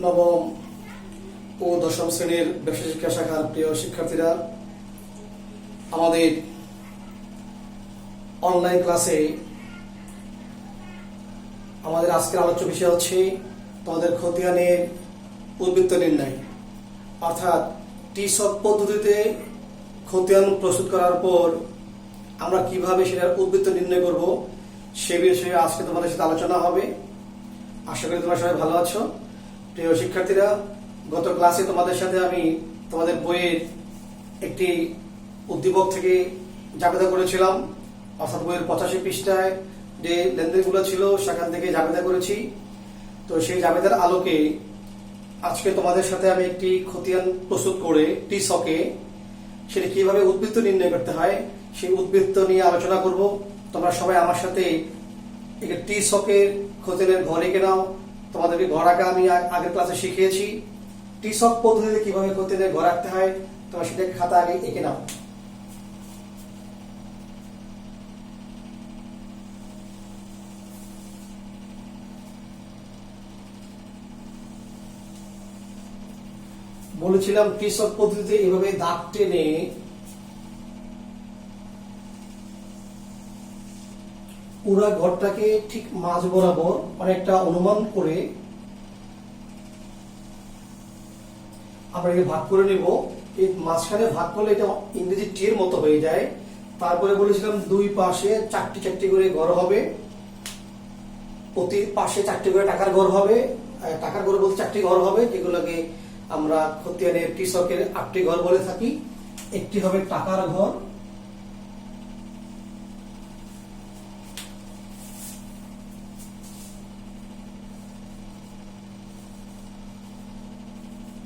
নবম ও দশম শ্রেণীর ব্যবসা শিক্ষা শাখার প্রিয় শিক্ষার্থীরা, আমাদের অনলাইন ক্লাসে আমাদের আজকের আলোচ্য বিষয় হচ্ছে তোমাদের খতিয়ানের উদ্বৃত্ত নির্ণয়, অর্থাৎ টি-সক পদ্ধতিতে খতিয়ান প্রস্তুত করার পর আমরা কিভাবে সেটার উদ্বৃত্ত নির্ণয় করব সে বিষয়ে আজকে তোমাদের সাথে আলোচনা হবে। আশা করি তোমরা সবাই ভালো আছো। প্রিয় শিক্ষার্থীরা, গত ক্লাসে তোমাদের সাথে আমি তোমাদের বইয়ের একটি উদ্দীপক থেকে জাবেদা করেছিলাম, অর্থাৎ বইয়ের 85 পৃষ্ঠায় যে লেনদেনগুলো ছিল সেখান থেকে জাবেদা করেছি। তো সেই জাবেদার আলোকে আজকে তোমাদের সাথে আমি একটি খতিয়ান প্রস্তুত করে টি-সকে সেটা কিভাবে উদ্বৃত্ত নির্ণয় করতে হয় সেই উদ্বৃত্ত নিয়ে আলোচনা করব। তোমরা সবাই আমার সাথে টি-সকের খতিয়ানের ঘর এঁকে নাও। তোমাদেরকে ঘর আঁকা আমি আগের ক্লাসে শিখিয়েছি। টি-সক পদ্ধতিতে কিভাবে খতিয়ানের ঘর আঁকতে হয় তোমরা সেটাকে খাতা আগে এঁকে নাও। বলেছিলাম টি-সক পদ্ধতিতে এভাবে দাগ টেনে পুরো ঘরটাকে ঠিক মাঝ বরাবর অনেকটা অনুমান করে আমরা এটা ভাগ করে নেব। এই মাঝখানে ভাগ করলে এটা ইংরেজি টির মতো হয়ে যায়। তারপরে বলেছিলাম দুই পাশে চারটি চারটি করে ঘর হবে, প্রতি পাশে চারটি করে টাকার ঘর হবে। টাকার ঘর বলতে চারটি ঘর হবে, যেগুলোকে আমরা খতিয়ানের টি-সকের 8টি ঘর বলে থাকি। একটি হবে টাকার ঘর,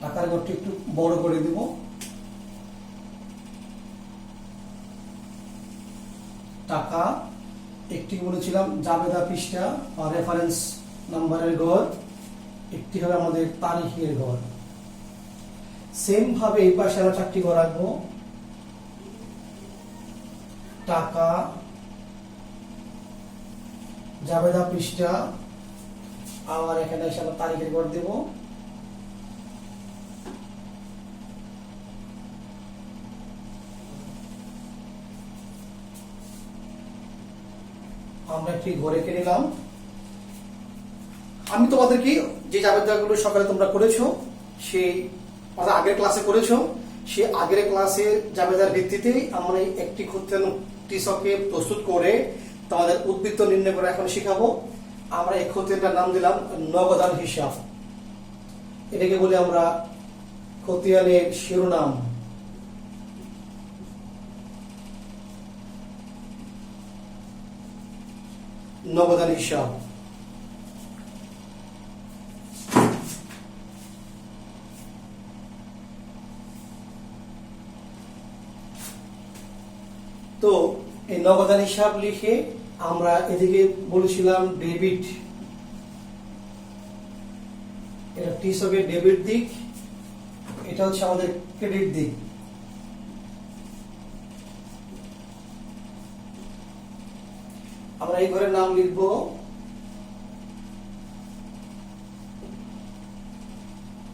টাকার ঘরটি একটু বড় করে দিব। টাকা একটি বলেছিলাম জাবেদা পৃষ্ঠা বা রেফারেন্স নাম্বারের ঘর, একটি হবে আমাদের তারিখের ঘর। সেম ভাবে এই পাশে আমরা 4টি ঘর রাখবো। টাকা, জাবেদা পৃষ্ঠা, আবার এখানে এসে আমরা তারিখের ঘর দেব। আমরা একটি ঘরে এঁকে নিলাম। আমি তোমাদেরকে যে জাবেদাগুলো সকালে তোমরা করেছো, সেই আগের ক্লাসে করেছো, সেই আগের ক্লাসে জাবেদার ভিত্তিতে আমরা একটি খতিয়ান টি-সকে প্রস্তুত করে তোমাদের উদ্বৃত্ত নির্ণয় করে এখন শিখাবো। আমরা এই খতিয়ানটার নাম দিলাম নগদান হিসাব। এটাকে বলি আমরা খতিয়ানের শিরোনাম। নগদান হিসাব। তো এই নগদান হিসাব লিখে আমরা এদিকে বলেছিলাম ডেবিট, এটা টি-সকের ডেবিট দিক, এটা হচ্ছে আমাদের ক্রেডিট দিক। আমরা এই ঘরের নাম লিখব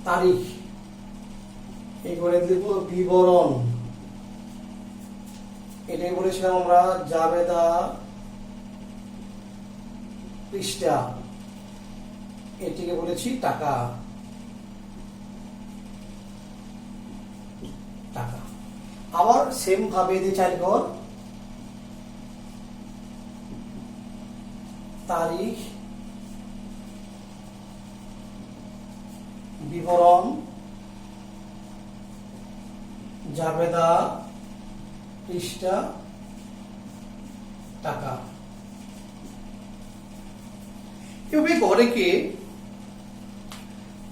তারিখ, এই ঘরে লিখব বিবরণ। এটাই বলেছিলাম আমরা জাবেদা পৃষ্ঠা, এটিকে বলেছি টাকা। টাকা আবার সেম ভাবে দিয়ে 4 ঘর, তারিখ, বিবরণ, জাবেদা পৃষ্ঠা, টাকা। এভাবে ঘরে কে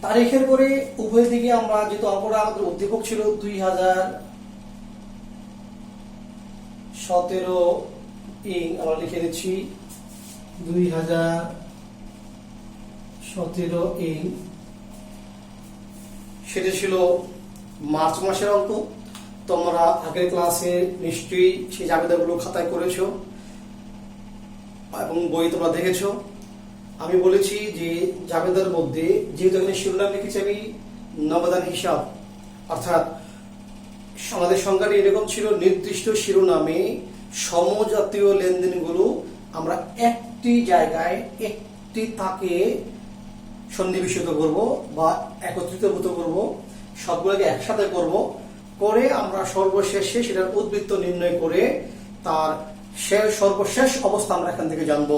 তারিখের করে উভয় দিকে আমরা যেহেতু আমাদের উদ্দীপক ছিল 2017 আমরা লিখে দিচ্ছি 2017 সেটা ছিল মার্চ মাসের অঙ্ক। তোমরা আগের ক্লাসে নিশ্চয়ই সেই জাবেদাগুলো খাতায় করেছো এবং বই তোমরা দেখেছো। আমি বলেছি যে জাবেদার মধ্যে যেহেতু এখানে শিরোনাম লিখেছি আমি নগদান হিসাব, অর্থাৎ আমাদের সংজ্ঞাটি এরকম ছিল, নির্দিষ্ট শিরোনামে সমজাতীয় লেনদেনগুলো আমরা একটি জায়গায় একটি তাকে সন্নিবেশিত করব বা একত্রিতভূত করব, সবগুলোকে একসাথে করব, করে আমরা সর্বশেষে সেটার উদ্বৃত্ত নির্ণয় করে তার সর্বশেষ অবস্থা আমরা এখান থেকে জানবো।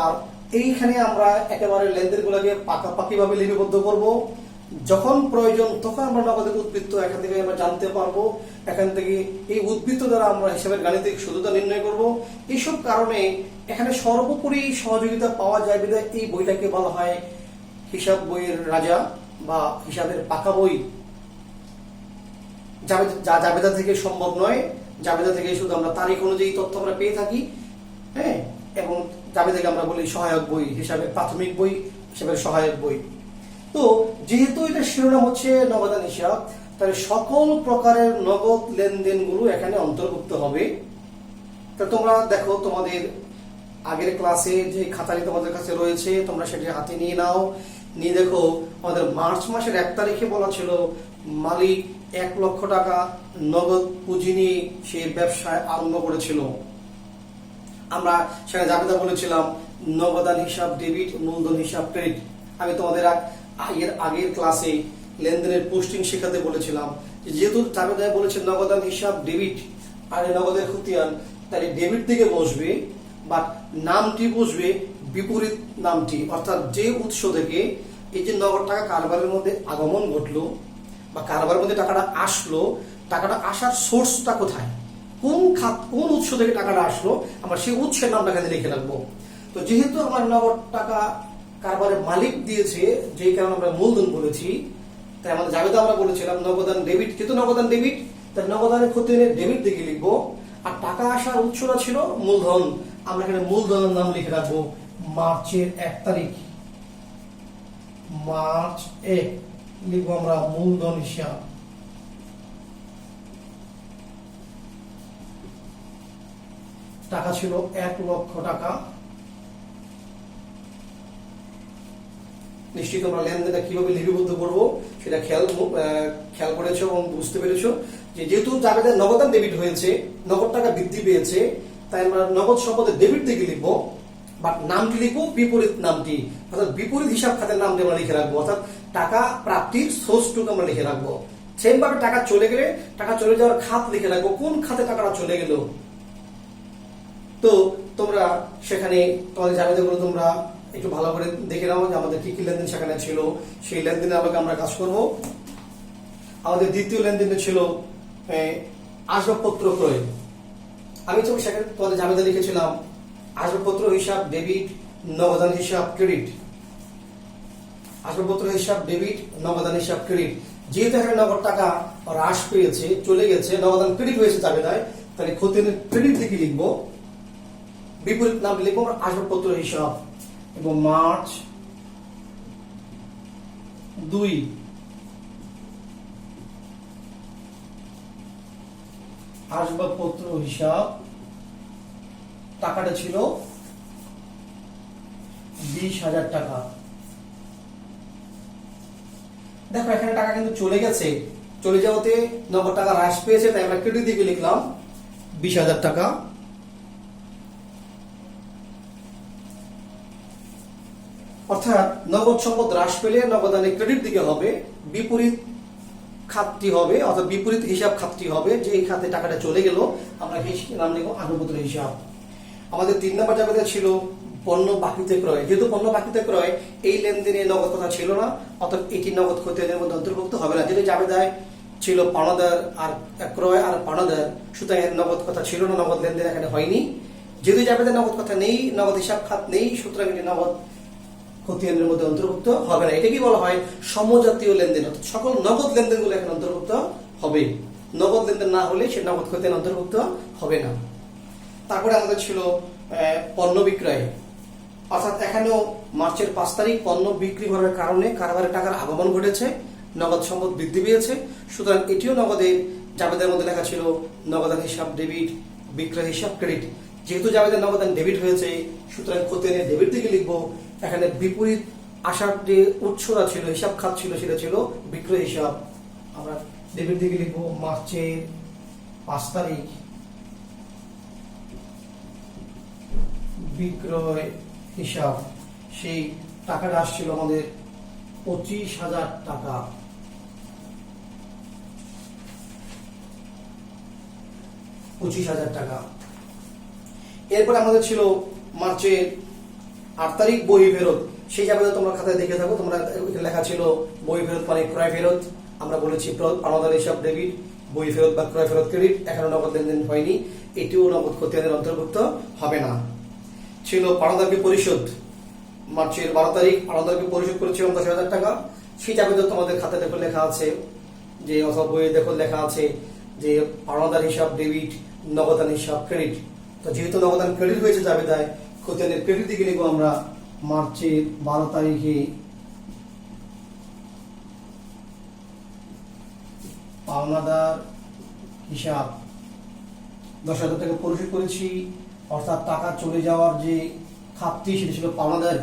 আর এইখানে আমরা একেবারে লেনদেনগুলোকে পাকাপাকিভাবে লিপিবদ্ধ করব, যখন প্রয়োজন তখন আমরা নগদের উদ্বৃত্ত এখান থেকে আমরা জানতে পারবো, এখান থেকে এই উদ্বৃত্ত দ্বারা আমরা হিসাবের গাণিতিক শুদ্ধতা নির্ণয় করব। এইসব কারণে এখানে সর্বোপরি সহযোগিতা পাওয়া যায় বিধায় এই বইটাকে বলা হয় হিসাব বইয়ের রাজা বা হিসাবের পাকা বই। যা জাবেদা থেকে সম্ভব নয়, জাবেদা থেকে শুধু আমরা তারিখ অনুযায়ী তথ্য আমরা পেয়ে থাকি, হ্যাঁ, এবং জাবেদাকে আমরা বলি সহায়ক বই, হিসাবের প্রাথমিক বই, হিসাবের সহায়ক বই। তো যেহেতু এটা শিরোনাম হচ্ছে নগদান হিসাব, তাহলে সকল প্রকারের নগদ লেনদেনগুলো এখানে অন্তর্ভুক্ত হবে। তা তোমরা দেখো তোমাদের আগের ক্লাসে যে খাতাটি তোমাদের কাছে রয়েছে তোমরা সেটি হাতে নিয়ে নাও, নিয়ে দেখো আমাদের মার্চ মাসের 1 তারিখে বলা ছিল মালিক 1 লক্ষ টাকা নগদ পুঁজি নিয়ে সে ব্যবসায় আরম্ভ করেছিল। আমরা সেখানে জাবেদা বলেছিলাম নগদান হিসাব ডেবিট, মূলধন হিসাব ক্রেডিট। আমি তোমাদের আগের ক্লাসে লেনদেনের পোস্টিং শেখাতে বলেছিলাম যেহেতু জাবেদায় বলেছে নগদান হিসাব ডেবিট আর নগদের খতিয়ান, তাহলে ডেবিট দিকে বসবে, বাট নামটি বসবে বিপরীত নামটি, অর্থাৎ যে উৎস থেকে এই যে নগদ টাকা কারবারের মধ্যে আগমন ঘটলো বা কারবারের মধ্যে টাকাটা আসলো, টাকাটা আসার সোর্সটা কোথায়, কোন উৎস থেকে টাকাটা আসলো, আমরা সেই উৎসের নামটা এখানে লিখে রাখবো। তো যেহেতু আমার নগদ টাকা কারবারের মালিক দিয়েছে, যেই কারণে আমরা মূলধন বলেছি, তাই আমাদের জাবেদা আমরা বলেছিলাম নগদান ডেবিট, যেহেতু নগদান ডেবিট তাই নগদানের খতিয়ানের ডেবিট দিকে লিখবো, আর টাকা আসার উৎসটা ছিল মূলধন, আমরা এখানে মূলধনের নাম লিখে রাখবো মার্চের 1 তারিখ, মার্চ 1 লিখবো আমরা মূলধন হিসাব। টাকা ছিল 1 লক্ষ টাকা। নিশ্চিত তোমরা লেনদেনটা কিভাবে লিপিবদ্ধ করবো সেটা খেয়াল করেছো এবং বুঝতে পেরেছো যে যেহেতু জাবেদার নগদান ডেবিট হয়েছে, নগদ টাকা বৃদ্ধি পেয়েছে, তাই আমরা নগদ সম্পদের ডেবিট দিকে লিখবো, বাট নামটি লিখবো বিপরীত নামটি, অর্থাৎ বিপরীত হিসাব খাতের নামটি আমরা লিখে রাখবো, অর্থাৎ টাকা প্রাপ্তির সোর্সটুকু আমরা লিখে রাখবো। সেম ভাবে টাকা চলে গেলে টাকা চলে যাওয়ার খাত লিখে রাখবো, কোন খাতে টাকাটা চলে গেল। তো তোমরা সেখানে তোমাদের জাবেদাগুলো তোমরা একটু ভালো করে দেখে নাও যে আমাদের কি কি লেনদেন সেখানে ছিল, সেই লেনদেনের আলোকে আমরা কাজ করব। আমাদের দ্বিতীয় লেনদেনটা ছিল আসবাবপত্র ক্রয়। আমি তো সেখানে তোমাদের জাবেদা লিখেছিলাম আসবাবপত্র হিসাব ডেবিট, নগদান হিসাব ক্রেডিট। আসবাবপত্র হিসাব ডেবিট, নগদান হিসাব ক্রেডিট। যেহেতু এখানে নগদ টাকা হ্রাস পেয়েছে, চলে গেছে, নগদান ক্রেডিট হয়েছে জাবেদায়, তাহলে খতিয়ানের ক্রেডিট দিকে লিখবো, বিপরীত নাম লিখবো আসবাবপত্র হিসাব। এবং মার্চ 2 আসবাবপত্র হিসাব, টাকাটা ছিল 20,000 টাকা। দেখো এখানে টাকা কিন্তু চলে গেছে, চলে যাওয়াতে নগদ টাকা হ্রাস পেয়েছে, তাই আমরা ক্রেডিট দিকে লিখলাম 20,000 টাকা। অর্থাৎ নগদ সম্পদ হ্রাস পেলে নগদানে ক্রেডিট দিকে হবে, বিপরীত খাতটি হবে, অর্থাৎ বিপরীত হিসাব খাতটি হবে, যে এই খাতে টাকাটা চলে গেল, আমরা নাম লিখব আসবাবপত্র হিসাব। আমাদের 3 নম্বর জাবেদা ছিল পণ্য বাকিতে ক্রয়। যেহেতু পণ্য বাকিতে ক্রয় এই লেনদেনে নগদ কথা ছিল না, অর্থাৎ এটি নগদ খতিয়ানের মধ্যে অন্তর্ভুক্ত হবে না। যেহেতু জাবেদায় ছিল পাওনাদার আর ক্রয় আর পাওনাদার, সুতরাং এর নগদ কথা ছিল না, নগদ লেনদেন এখানে হয়নি। যেহেতু জাবেদায় নগদ কথা নেই, নগদ হিসাব খাত নেই, সুতরাং এটি নগদ খতিয়ানের মধ্যে অন্তর্ভুক্ত হবে না। এটা কি বলা হয় সমজাতীয় লেনদেন, অর্থাৎ সকল নগদ লেনদেনগুলো এখানে অন্তর্ভুক্ত হবে। নগদ লেনদেন না হলে সে নগদ খতিয়ান অন্তর্ভুক্ত হবে না। তারপরে আমাদের ছিল পণ্য বিক্রয়, অর্থাৎ এখানেও মার্চের 5 তারিখ পণ্য বিক্রি হওয়ার কারণে কারবারের টাকার আগমন ঘটেছে, নগদ সম্পদ বৃদ্ধি পেয়েছে, সুতরাং এটিও নগদের জাবেদার মধ্যে লেখা ছিল নগদান হিসাব ডেবিট, বিক্রয় হিসাব ক্রেডিট। যেহেতু জাবেদের নগদান ডেবিট হয়েছে, সুতরাং খতিয়ানের ডেবিট দিকে লিখবো। এখানে বিপরীত আসার যে উৎসটা ছিল, হিসাব খাত ছিল, সেটা ছিল বিক্রয় হিসাব। আমরা ডেবিট দিকে লিখবো মার্চের 5 তারিখ বিক্রয় হিসাব। সেই টাকাটা আসছিল আমাদের 25,000 টাকা। 25,000 টাকা। এরপরে আমাদের ছিল মার্চের 8 তারিখ বই ফেরত। সেই যাবে তোমরা খাতায় দেখে থাকো, তোমরা লেখা ছিল বই ফেরত মানে ক্রয় ফেরত। আমরা বলেছি পাওনাদার হিসাব ডেবিট, বই ফেরত বা ক্রয় ফেরত ক্রেডিট। এখনো নগদ লেনদেন হয়নি, এটিও নগদ খতিয়ানের অন্তর্ভুক্ত হবে না। ছিল পাওনাদারকে পরিশোধ। মার্চের 12 তারিখ পাওনাদারকে পরিশোধ করেছিলাম 10,000 টাকা। সেই যাবে তোমাদের খাতায় দেখো লেখা আছে যে, অথবা বইয়ে দেখো লেখা আছে যে পাওনাদার হিসাব ডেবিট, নগদান হিসাব ক্রেডিট। তো যেহেতু নগদান ক্রেডিট হয়েছে জাবেদায়, খতিয়ানের ক্রেডিট দিকে লিখবো আমরা মার্চের 12 তারিখে পাওনাদার হিসাব 10,000 টাকা পরিশোধ করেছি। অর্থাৎ টাকা চলে যাওয়ার যে খাতটি, সেটা ছিল পাওনাদার।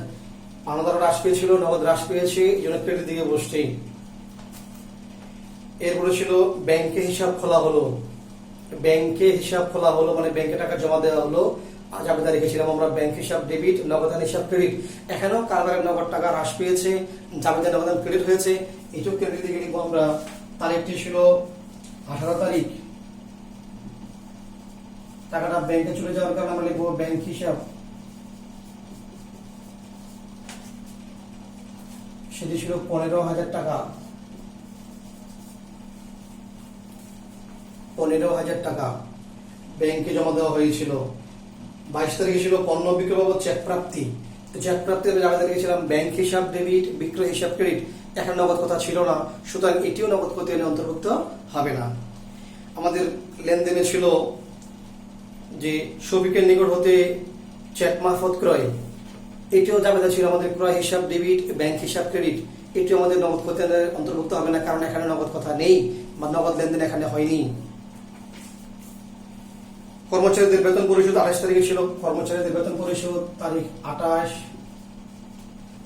পাওনাদার হ্রাস পেয়েছিল, নগদ হ্রাস পেয়েছে, এই জন্য ক্রেডিট দিকে বসছে। এরপরে ছিল ব্যাংকে হিসাব খোলা হলো। ব্যাংকে হিসাব খোলা হলো মানে ব্যাংকে টাকা জমা দেওয়া হলো। জাবেদা রেখেছিলাম আমরা ব্যাংক হিসাব ডেবিট, নগদান হিসাব ক্রেডিট। এখানেও কারবারের নগদ টাকা হ্রাস পেয়েছে, জাবেদা নগদান ক্রেডিট হয়েছে, এটাও ক্রেডিট দিকে লিখবো আমরা। তারিখটি ছিল 18 তারিখ। টাকাটা ব্যাংকে চলে যাওয়ার কারণে আমরা লিখবো ব্যাংক হিসাব। সেটি ছিল 15,000 টাকা। 15,000 টাকা ব্যাংকে জমা দেওয়া হয়েছিল। 22 তারিখে ছিল পণ্য বিক্রয় বাবদ চেক প্রাপ্তি। চেক প্রাপ্তি জাবেদা রেখেছিলাম ব্যাংক হিসাব ডেবিট, বিক্রয় হিসাব ক্রেডিট। এখন নগদ কথা ছিল না, সুতরাং এটিও নগদ খতিয়ানে অন্তর্ভুক্ত হবে না। আমাদের লেনদেনে ছিল যে শফিকের নিকট হতে চেক মারফত ক্রয়, এটিও জাবেদা ছিল আমাদের ক্রয় হিসাব ডেবিট, ব্যাংক হিসাব ক্রেডিট। এটিও আমাদের নগদ খতিয়ানে অন্তর্ভুক্ত হবে না, কারণ এখানে নগদ কথা নেই বা নগদ লেনদেন এখানে হয়নি। কর্মচারীদের বেতন পরিশোধ 28 তারিখে ছিল। কর্মচারীদের বেতন পরিশোধ তারিখ 28।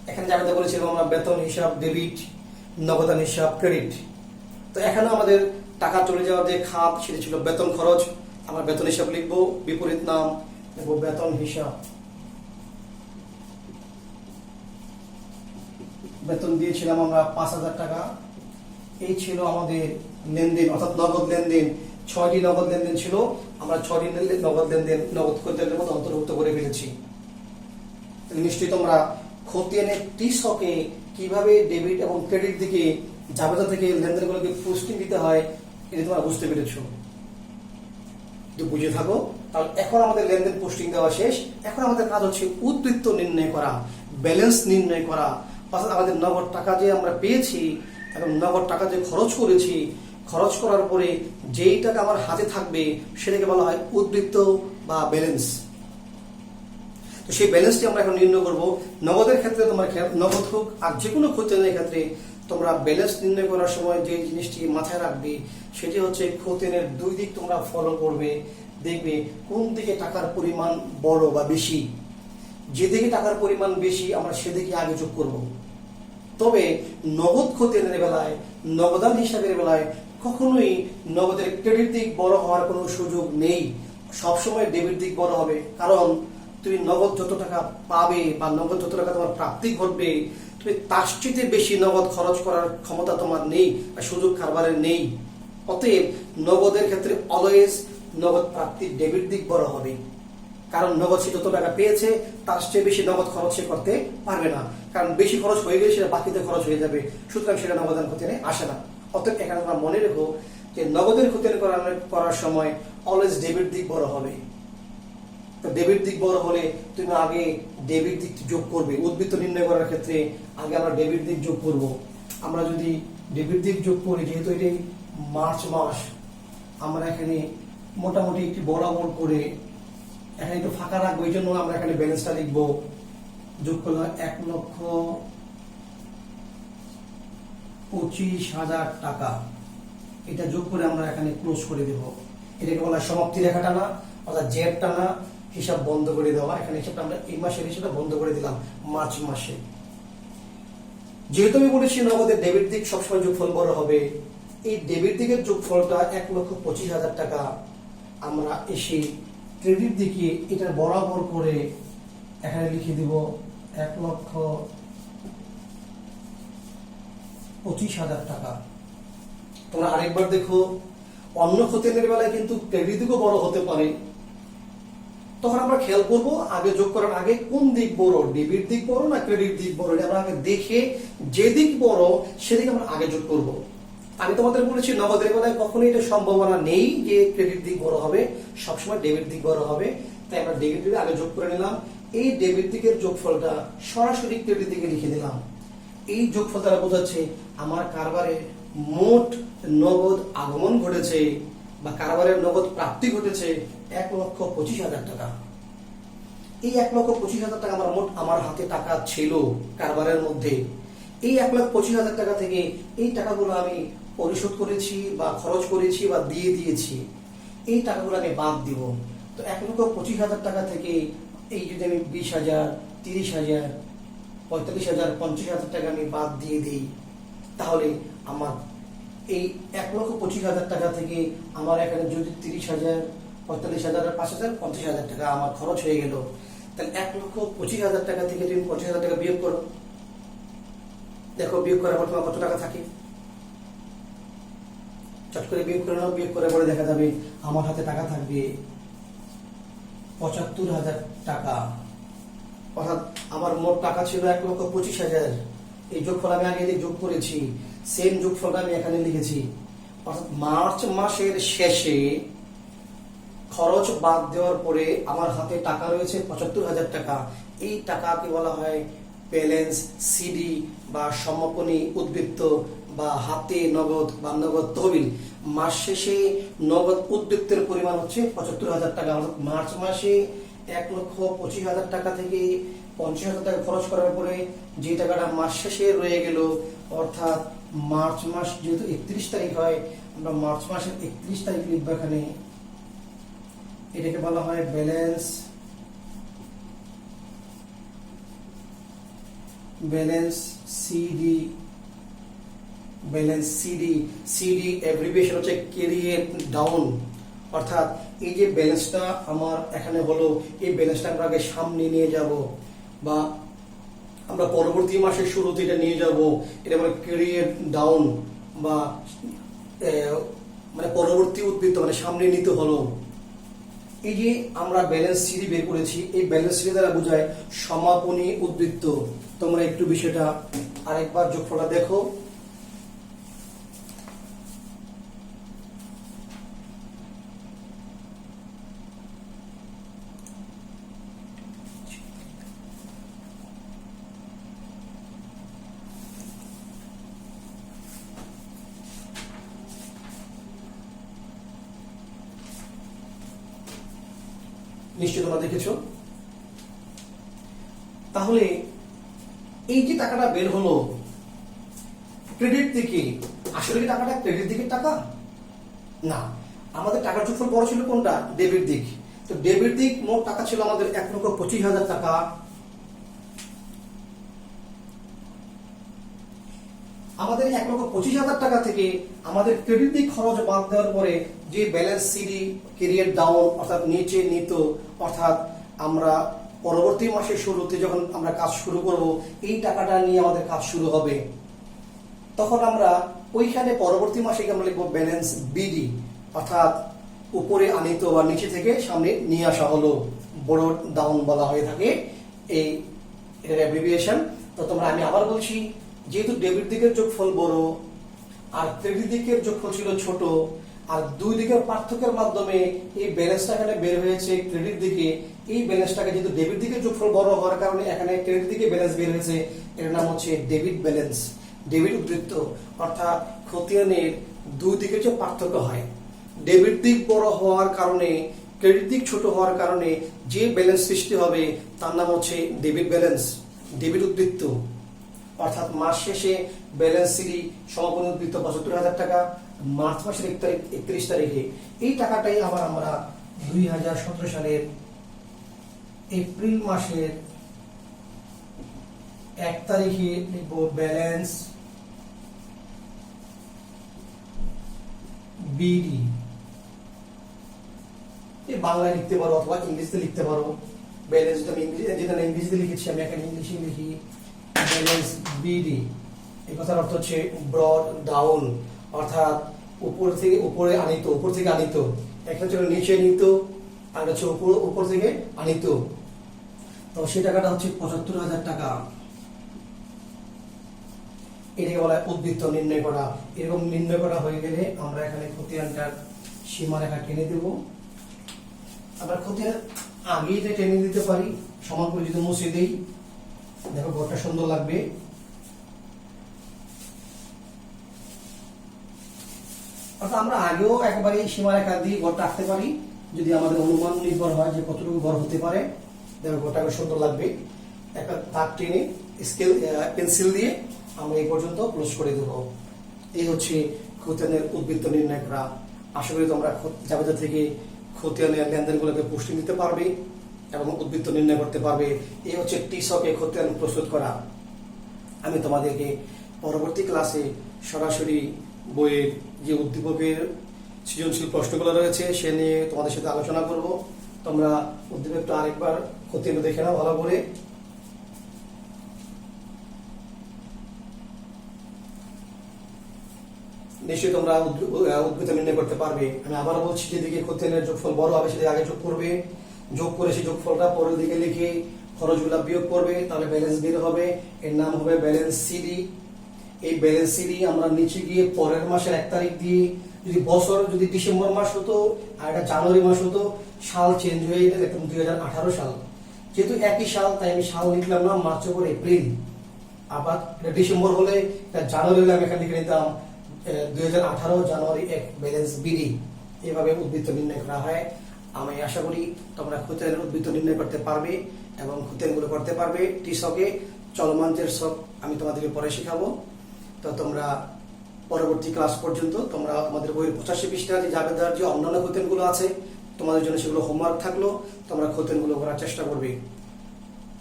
এখানে জাবেদা করেছিলাম আমরা বেতন হিসাব ডেবিট, নগদান হিসাব ক্রেডিট। তো এখানে আমাদের টাকা চলে যাওয়ার যে খাত, সেটা ছিল বেতন খরচ। আমরা বেতন হিসাব লিখবো, বিপরীত নাম লিখবো বেতন হিসাব। বেতন দিয়েছিলাম আমরা 5,000 টাকা। এই ছিল আমাদের লেনদেন, অর্থাৎ নগদ লেনদেন। 6টি নগদ লেনদেন ছিল, আমরা 6টি নগদ লেনদেন নগদ খতিয়ানের মধ্যে অন্তর্ভুক্ত করে ফেলেছি। নিশ্চয়ই তোমরা খতিয়ানের টি-শকে কিভাবে ডেবিট এবং ক্রেডিট দিকে জাবেদা থেকে লেনদেনগুলোকে পোস্টিং দিতে হয়, এটা তোমরা বুঝতে পেরেছো। যদি বুঝে থাকো তাহলে এখন আমাদের লেনদেন পোস্টিং দেওয়া শেষ। এখন আমাদের কাজ হচ্ছে উদ্বৃত্ত নির্ণয় করা, ব্যালেন্স নির্ণয় করা। অর্থাৎ আমাদের নগদ টাকা যে আমরা পেয়েছি এবং নগদ টাকা যে খরচ করেছি, খরচ করার পরে যেই টাকা আমার হাতে থাকবে সেটাকে বলা হয় উদ্বৃত্ত বা ব্যালেন্স। তো সেই ব্যালেন্সটি আমরা এখন নির্ণয় করব। নগদের ক্ষেত্রে তোমরা নগদ হোক আর যে কোনো খতিয়ানের ক্ষেত্রে তোমরা ব্যালেন্স নির্ণয় করার সময় যে জিনিসটি মাথায় রাখবে সেটি হচ্ছে খতিয়ানের দুই দিক তোমরা ফলো করবে। দেখবে কোন দিকে টাকার পরিমাণ বড় বা বেশি। যেদিকে টাকার পরিমাণ বেশি আমরা সেদিকে আগে যোগ করব। তবে নগদ খতিয়ানের বেলায়, নগদান হিসাবের বেলায় কখনোই নগদের ক্রেডিট দিক বড় হওয়ার কোনো সুযোগ নেই। সবসময় ডেবিট দিক বড় হবে, কারণ তুমি নগদ যত টাকা পাবে বা নগদ যত টাকা তোমার প্রাপ্তি ঘটবে, তুমি তার চেয়ে বেশি নগদ খরচ করার ক্ষমতা তোমার নেই বা সুযোগ কারবারের নেই। অতএব নগদের ক্ষেত্রে অলওয়েজ নগদ প্রাপ্তির ডেবিট দিক বড় হবে, কারণ নগদ সে যত টাকা পেয়েছে তার চেয়ে বেশি নগদ খরচ সে করতে পারবে না, কারণ বেশি খরচ হয়ে গেলে সেটা বাকিতে খরচ হয়ে যাবে, সুতরাং সেটা নগদান খতিয়ানে আসে না। অতএব এখানে তোমরা মনে রেখো যে নগদের খতিয়ান করার সময় অলওয়েজ ডেবিট দিক বড় হবে। তো ডেবিট দিক বড় হলে তুমি আগে ডেবিট দিক যোগ করবে। উদ্বৃত্ত নির্ণয় করার ক্ষেত্রে আগে আমরা ডেবিট দিক যোগ করব। আমরা যদি ডেবিট দিক যোগ করি, যেহেতু এটি মার্চ মাস, আমরা এখানে মোটামুটি একটি বরাবর করে এখানে একটু ফাঁকা রাখবো, এই জন্য আমরা এখানে ব্যালেন্সটা লিখবো। যোগ করলাম 1,25,000 টাকা। এটা যোগ করে আমরা এখানে ক্লোজ করে দেব। এটাকে বলা হয় সমাপ্তি রেখা টানা, অর্থাৎ জেড টানা। হিসাব বন্ধ করে দেওয়া। এখানে হিসাবটা আমরা এই মাসের হিসাবটা বন্ধ করে দিলাম মার্চ মাসে। যেহেতু আমি বলেছি নগদের ডেবিট দিক সবসময় যোগফল বড় হবে, এই ডেবিট দিকের যোগফলটা 1,25,000 টাকা। আমরা এসে ক্রেডিট দিকে এটা বরাবর করে এখানে লিখে দিব 1,25,000 টাকা। তোমরা আরেকবার দেখো, অন্য খতিয়ানের বেলায় কিন্তু ক্রেডিট দিকও বড় হতে পারে। তখন আমরা খেয়াল করব আগে যোগ করার আগে কোন দিক বড়, ডেবিট দিক বড় না ক্রেডিট দিক বড়, এটা আমরা আগে দেখে যে দিক বড় সেদিকে আমরা আগে যোগ করব। আমি তোমাদের বলেছি নগদের বেলায় কখনোই এটা সম্ভাবনা নেই যে ক্রেডিট দিক বড় হবে, সবসময় ডেবিট দিক বড় হবে। তাই আমরা ডেবিট দিকে আগে যোগ করে নিলাম। এই ডেবিট দিকের যোগফলটা সরাসরি ক্রেডিট দিকে লিখে দিলাম। এই যোগফল দ্বারা বোঝাচ্ছে আমার কারবারে মোট নগদ আগমন ঘটেছে বা কারবারের নগদ প্রাপ্তি ঘটেছে 1,25,000 টাকা। এই 1,25,000 টাকা আমার হাতে টাকা ছিল কারবারের মধ্যে। এই 1,25,000 টাকা থেকে এই টাকাগুলো আমি পরিশোধ করেছি বা খরচ করেছি বা দিয়ে দিয়েছি, এই টাকাগুলো আমি বাদ দিব। তো 1,25,000 টাকা থেকে এই যদি আমি 20,000, 30,000, 45,000, 50,000 টাকা আমি বাদ দিয়ে দিই, তাহলে আমার এই 1,25,000 টাকা থেকে আমার এখানে যদি 30,000, 45,000, 5,000, 50,000 টাকা আমার খরচ হয়ে গেল, তাহলে 1,25,000 টাকা থেকে তুমি 50,000 টাকা বিয়োগ করো। দেখো বিয়োগ করার পর তোমার কত টাকা থাকে, চট করে বিয়োগ করে নাও। বিয়োগ করার পরে দেখা যাবে আমার হাতে টাকা থাকবে 75,000 টাকা। অর্থাৎ আমার মোট টাকা ছিল 1,25,000। এই যোগফল আমি আগে যোগ করেছি, সেম যোগফলটা আমি এখানে লিখেছি। অর্থাৎ মার্চ মাসের শেষে খরচ বাদ দেওয়ার পরে আমার হাতে টাকা রয়েছে 75,000 টাকা। এই টাকাকে বলা হয় ব্যালেন্স সিডি বা সমাপনী উদ্বৃত্ত বা হাতে নগদ বা নগদ তহবিল। মাস শেষে নগদ উদ্বৃত্তের পরিমাণ হচ্ছে 75,000 টাকা। অর্থাৎ মার্চ মাসে 1,25,000 টাকা থেকে 50,000 টাকা খরচ করার পরে যে টাকাটা মাস শেষে রয়ে গেল, অর্থাৎ মার্চ মাস যেহেতু 31 তারিখ হয়, আমরা মার্চ মাসের 31 তারিখ লিখবো এখানে। এটাকে বলা হয় balance CD. Balance CD, CD abbreviation হচ্ছে ক্যারিড ডাউন। অর্থাৎ এই যে ব্যালেন্সটা আমার এখানে হলো, এই ব্যালেন্সটা আমরা আগে সামনে নিয়ে যাব বা আমরা পরবর্তী মাসের শুরুতে এটা নিয়ে যাব। এটা মানে ক্যারিড ডাউন বা মানে পরবর্তী উদ্বৃত্ত, মানে সামনে নিতে হলো। এই যে আমরা ব্যালেন্স সিডি বের করেছি, এই ব্যালেন্স সিডি দ্বারা বোঝায় সমাপনী উদ্বৃত্ত। তোমরা একটু বিষয়টা আরেকবার যোগফলটা দেখো। নিশ্চয় তোমরা দেখেছো। তাহলে এই যে টাকাটা বের হলো ক্রেডিট দিকে, আসলে কি টাকাটা ক্রেডিট দিকের টাকা না, আমাদের টাকার যোগফল বড় ছিল কোনটা, ডেবিট দিক। তো ডেবিট দিক মোট টাকা ছিল আমাদের 1,25,000 টাকা। আমাদের 1,25,000 টাকা থেকে আমাদের ক্রেডিট দিক খরচ বাদ দেওয়ার পরে যে ব্যালেন্স সিডি ক্যারিড ডাউন অর্থাৎ নিচে নিত, অর্থাৎ আমরা পরবর্তী মাসের শুরুতে যখন আমরা কাজ শুরু করব, এই টাকাটা নিয়ে আমাদের কাজ শুরু হবে, তখন আমরা ওইখানে পরবর্তী মাসে আমরা লিখবো ব্যালেন্স বিডি। অর্থাৎ উপরে আনিত বা নিচে থেকে সামনে নিয়ে আসা হলো, বড় ডাউন বলা হয়ে থাকে এই অ্যাব্রিভিয়েশন। তো তোমরা, আমি আবার বলছি, যেহেতু ডেবিট দিকের যোগফল বড় আর ক্রেডিট দিকের যোগফল ছিল ছোট, আর দুই দিকের পার্থক্যের মাধ্যমে এই ব্যালেন্সটা এখানে বের হয়েছে ক্রেডিট দিকে। এই ব্যালেন্সটাকে যেহেতু ডেবিট দিকের যোগফল বড় হওয়ার কারণে এখানে ক্রেডিট দিকে ব্যালেন্স বের হয়েছে, এর নাম হচ্ছে ডেবিট ব্যালেন্স, ডেবিট উদ্বৃত্ত। অর্থাৎ খতিয়ানের দুই দিকে যে পার্থক্য হয়, ডেবিট দিক বড় হওয়ার কারণে ক্রেডিট দিক ছোট হওয়ার কারণে যে ব্যালেন্স সৃষ্টি হবে তার নাম হচ্ছে ডেবিট ব্যালেন্স, ডেবিট উদ্বৃত্ত। অর্থাৎ মাস শেষে ব্যালেন্স সিডি সমাপনী উদ্বৃত্ত 75,000 টাকা, মার্চ মাসের 31 তারিখে এই টাকাটাই আবার আমরা 2017 সালের এপ্রিল মাসের 1 তারিখে লিখব ব্যালেন্স বিডি। বাংলায় লিখতে পারো অথবা ইংলিশে লিখতে পারো। ব্যালেন্স যেটা ইংরেজিতে লিখেছি আমি এখানে ইংলিশে লিখি ব্যালেন্স বিডি। এই কথার অর্থ হচ্ছে ব্রড ডাউন, অর্থাৎ উপর থেকে উপরে আনিত, উপর থেকে আনিত। একটা হচ্ছে নিচে নিত আর হচ্ছে উপর থেকে আনিত। তো সেই টাকাটা হচ্ছে ৭৫,০০০ টাকা। এটাকে বলা হয় উদ্বৃত্ত নির্ণয় করা। এরকম নির্ণয় করা হয়ে গেলে আমরা এখানে খতিয়ানটার সীমারেখা টেনে দেব। আমরা খতিয়ান আগে এটা টেনে দিতে পারি, সমান করে যদি মুছে দেই, দেখো ঘরটা সুন্দর লাগবে। অর্থাৎ আমরা আগেও একবারে এই সীমারেখা দিয়ে ঘরটা আঁকতে পারি, যদি আমাদের অনুমান নির্ভর হয় যে কতটুকু ঘর হতে পারে। দেখো ঘরটা সুন্দর লাগবে। একটা দাগ টেনে স্কেল পেন্সিল দিয়ে আমরা এই পর্যন্ত ক্লোজ করে দেব। এই হচ্ছে খতিয়ানের উদ্বৃত্ত নির্ণয় করা। আশা করি তোমরা জাবেদা থেকে খতিয়ানের লেনদেনগুলোকে পুষ্টি দিতে পারবে এবং উদ্বৃত্ত নির্ণয় করতে পারবে। এই হচ্ছে টিসকে খতিয়ান প্রস্তুত করা। আমি তোমাদেরকে পরবর্তী ক্লাসে সরাসরি বইয়ের যে উদ্দীপকের সৃজনশীল প্রশ্নগুলো রয়েছে সে নিয়ে তোমাদের সাথে আলোচনা করব। তোমরা উদ্দীপকটা আরেকবার খতিয়ান দেখে নাও ভালো করে। নিশ্চয়ই তোমরা উদ্বৃত্ত নির্ণয় করতে পারবে। আমি আবার বলছি, যেদিকে খতিয়ানের যোগফল বড় হবে সেদিকে আগে যোগ করবে, যোগ করে সেই যোগফলটা পরের দিকে লিখে খরচগুলা বিয়োগ করবে, তাহলে ব্যালেন্স বের হবে। এর নাম হবে ব্যালেন্স সিডি। এই ব্যালেন্স সিডি আমরা নিচে গিয়ে পরের মাসের 1 তারিখ দিয়ে, যদি বছর যদি ডিসেম্বর মাস হতো আর এটা জানুয়ারি মাস হতো, সাল চেঞ্জ হয়ে যেত, দেখতাম 2018 সাল। যেহেতু একই সাল তাই আমি সাল লিখলাম না, মার্চের পর এপ্রিল। আবার ডিসেম্বর হলে জানুয়ারি হলে আমি এখানে লিখে নিতাম 2018 জানুয়ারি 1 ব্যালেন্স বিডি। এইভাবে উদ্বৃত্ত নির্ণয় করা হয়। আমি আশা করি তোমরা খতিয়ানের উদ্বৃত্ত নির্ণয় করতে পারবে এবং খতিয়ানগুলো করতে পারবে। টিসকে চলমান যে শখ আমি তোমাদেরকে পরে শেখাবো। তো তোমরা পরবর্তী ক্লাস পর্যন্ত তোমরা তোমাদের বইয়ের 85 পৃষ্ঠা যে জাবেদার যে অন্যান্য খতিয়ানগুলো আছে তোমাদের জন্য সেগুলো হোমওয়ার্ক থাকলো, তোমরা খতিয়ানগুলো করার চেষ্টা করবে।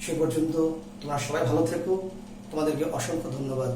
সে পর্যন্ত তোমরা সবাই ভালো থেকো। তোমাদেরকে অসংখ্য ধন্যবাদ।